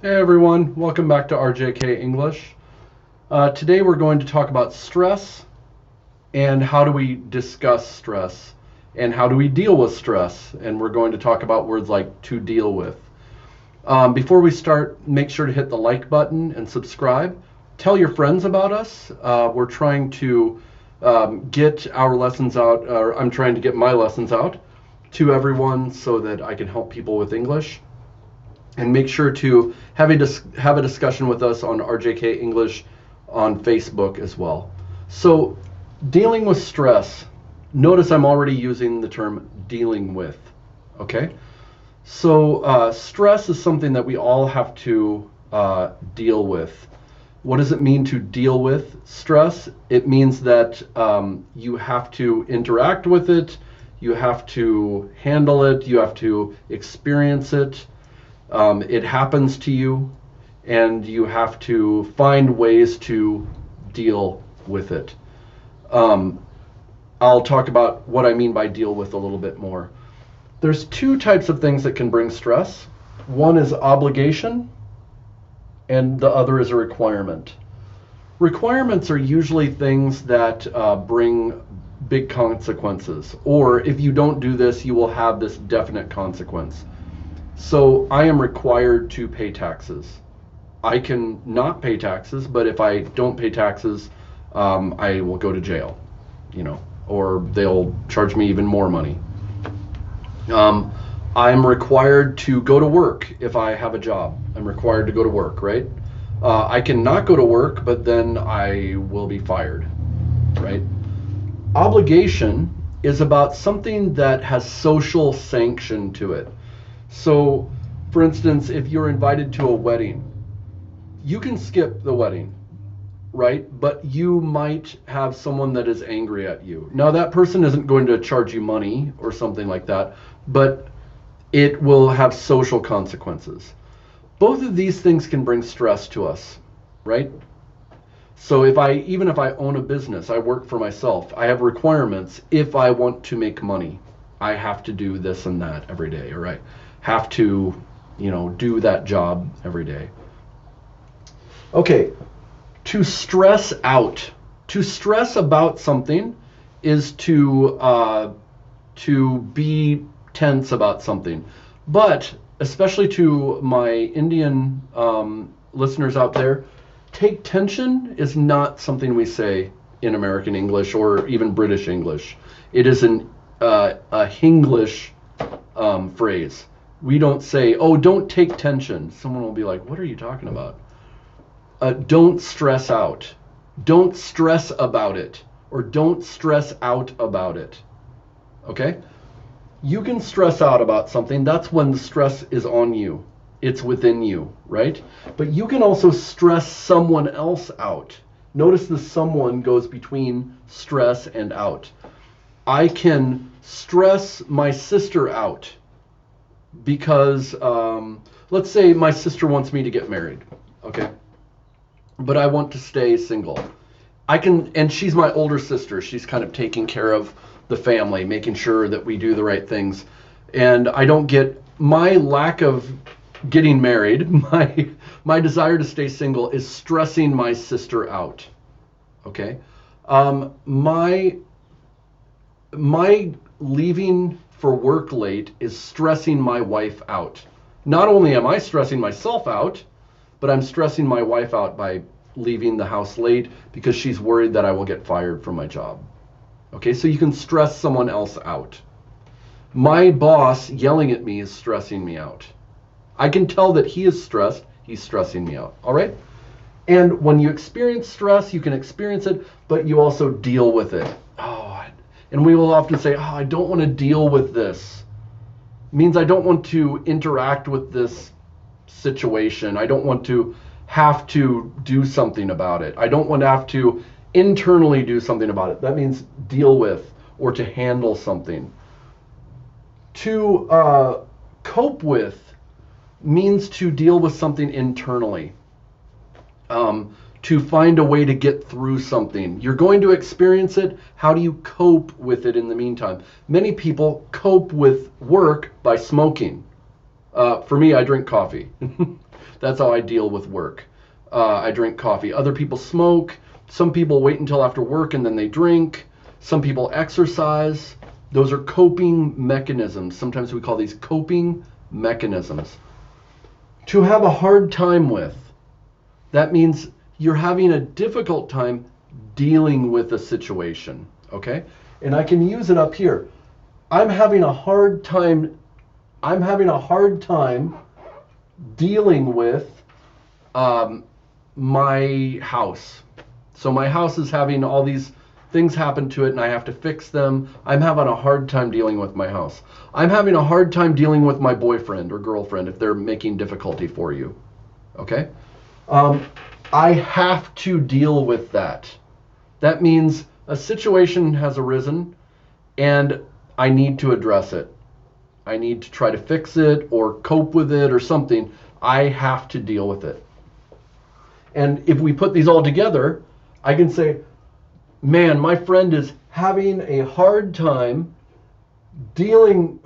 Hey everyone, welcome back to RJK English. Today we're going to talk about stress and how do we discuss stress and how do we deal with stress. And we're going to talk about words like to deal with. Before we start, make sure to hit the like button and subscribe. Tell your friends about us. We're trying to get our lessons out, or I'm trying to get my lessons out to everyone so that I can help people with English. And make sure to have a discussion with us on RJK English on Facebook as well. So, dealing with stress. Notice I'm already using the term dealing with. Okay? So, stress is something that we all have to deal with. What does it mean to deal with stress? It means that you have to interact with it, you have to handle it, you have to experience it. It happens to you, and you have to find ways to deal with it. I'll talk about what I mean by deal with a little bit more. There's two types of things that can bring stress. One is obligation, and the other is a requirement. Requirements are usually things that bring big consequences, or if you don't do this, you will have this definite consequence. So I am required to pay taxes. I can not pay taxes, but if I don't pay taxes, I will go to jail, or they'll charge me even more money. I'm required to go to work if I have a job. I'm required to go to work, right? I can not go to work, but then I will be fired, right? Obligation is about something that has social sanction to it. So, for instance, if you're invited to a wedding, you can skip the wedding, right? But you might have someone that is angry at you. Now, that person isn't going to charge you money or something like that, but it will have social consequences. Both of these things can bring stress to us, right? So even if I own a business, I work for myself, I have requirements. If I want to make money, I have to do this and that every day, all right? Have to, do that job every day. Okay, to stress out. To stress about something is to be tense about something. But especially to my Indian listeners out there, take tension is not something we say in American English or even British English. It is a Hinglish phrase. We don't say, oh, don't take tension. Someone will be like, what are you talking about? Don't stress out. Don't stress about it. Or don't stress out about it. Okay? You can stress out about something. That's when the stress is on you. It's within you, right? But you can also stress someone else out. Notice the someone goes between stress and out. I can stress my sister out because let's say my sister wants me to get married, okay? But I want to stay single. And she's my older sister. She's kind of taking care of the family, making sure that we do the right things. And I don't get my lack of getting married, my desire to stay single is stressing my sister out. Okay? My leaving for work late is stressing my wife out. Not only am I stressing myself out, but I'm stressing my wife out by leaving the house late because she's worried that I will get fired from my job. Okay, so you can stress someone else out. My boss yelling at me is stressing me out. I can tell that he is stressed, he's stressing me out. All right? And when you experience stress, you can experience it, but you also deal with it. And we will often say, I don't want to deal with this. It means I don't want to interact with this situation. I don't want to have to do something about it. I don't want to have to internally do something about it. That means deal with or to handle something. To cope with means to deal with something internally. To find a way to get through something. You're going to experience it. How do you cope with it in the meantime? Many people cope with work by smoking. For me, I drink coffee. That's how I deal with work. I drink coffee. Other people smoke. Some people wait until after work and then they drink. Some people exercise. Those are coping mechanisms. Sometimes we call these coping mechanisms. To have a hard time with, that means you're having a difficult time dealing with a situation. Okay? And I can use it up here. I'm having a hard time. I'm having a hard time dealing with my house. So my house is having all these things happen to it and I have to fix them. I'm having a hard time dealing with my house. I'm having a hard time dealing with my boyfriend or girlfriend if they're making difficulty for you. Okay? Um, I have to deal with that. That means a situation has arisen and I need to address it. I need to try to fix it or cope with it or something. I have to deal with it. And if we put these all together, I can say, man, my friend is having a hard time dealing.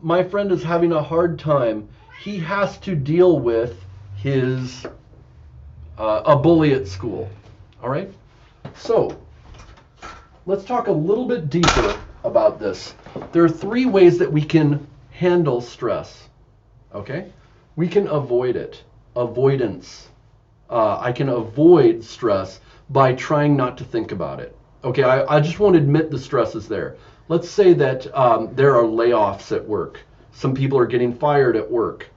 My friend is having a hard time. He has to deal with his a bully at school. All right. So let's talk a little bit deeper about this. There are 3 ways that we can handle stress. Okay. We can avoid it. Avoidance. I can avoid stress by trying not to think about it. Okay, I just won't admit the stress is there. Let's say that there are layoffs at work. Some people are getting fired at work.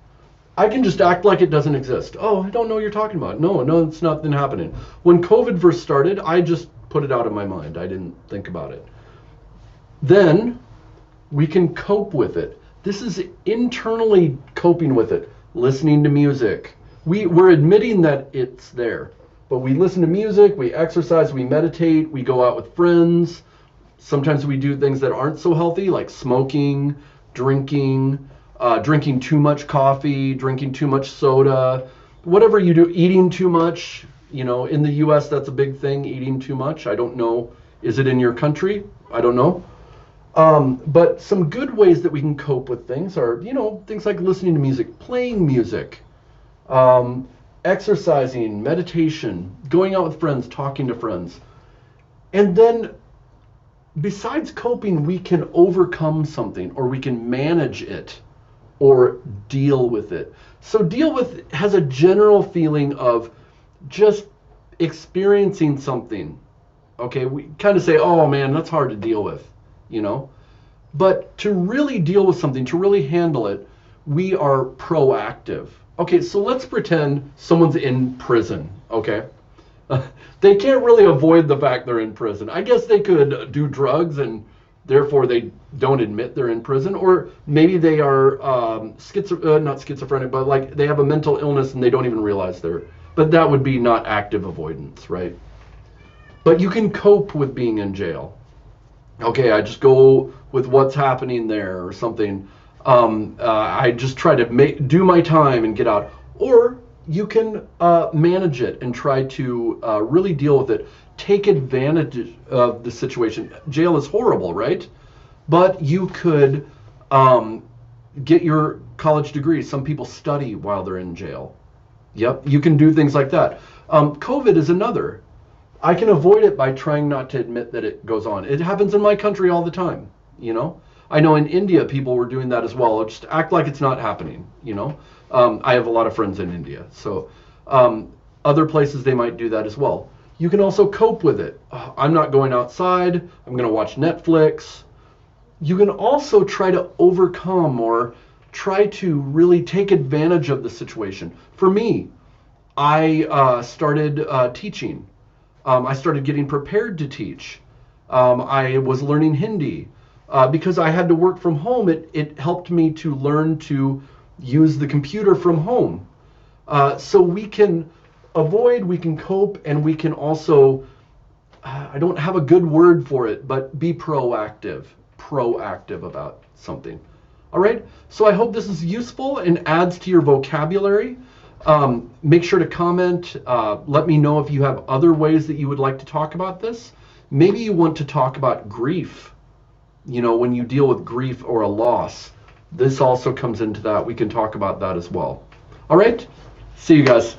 I can just act like it doesn't exist. Oh, I don't know what you're talking about. No, it's nothing happening. When COVID first started, I just put it out of my mind. I didn't think about it. Then we can cope with it. This is internally coping with it. Listening to music. We're admitting that it's there. But we listen to music, we exercise, we meditate, we go out with friends. Sometimes we do things that aren't so healthy, like smoking, drinking, drinking too much coffee, drinking too much soda, whatever you do, eating too much. You know, in the US, that's a big thing, eating too much. I don't know. Is it in your country? I don't know. But some good ways that we can cope with things are, things like listening to music, playing music, um, exercising, meditation, going out with friends, talking to friends. And then besides coping, we can overcome something or we can manage it or deal with it. So deal with has a general feeling of just experiencing something. Okay, we kind of say, oh man, that's hard to deal with, you know. But to really deal with something, to really handle it, we are proactive. Okay, so let's pretend someone's in prison, okay? They can't really avoid the fact they're in prison. I guess they could do drugs and therefore they don't admit they're in prison. Or maybe they are not schizophrenic, but like they have a mental illness and they don't even realize they're, but that would be not active avoidance, right? But you can cope with being in jail. Okay, I just go with what's happening there or something. I just try to do my time and get out. Or you can manage it and try to really deal with it. Take advantage of the situation. Jail is horrible, right? But you could get your college degree. Some people study while they're in jail. Yep, you can do things like that. COVID is another. I can avoid it by trying not to admit that it goes on. It happens in my country all the time, you know? I know in India people were doing that as well. Just act like it's not happening, you know? I have a lot of friends in India. So other places they might do that as well. You can also cope with it. I'm not going outside. I'm going to watch Netflix. You can also try to overcome or try to really take advantage of the situation. For me, I started teaching. I started getting prepared to teach. I was learning Hindi. Because I had to work from home, it helped me to learn to use the computer from home. So we can avoid, we can cope, and we can also, I don't have a good word for it, but be proactive about something. All right, so I hope this is useful and adds to your vocabulary. Make sure to comment. Let me know if you have other ways that you would like to talk about this. Maybe you want to talk about grief. You know, when you deal with grief or a loss, This also comes into that. We can talk about that as well. All right. See you guys.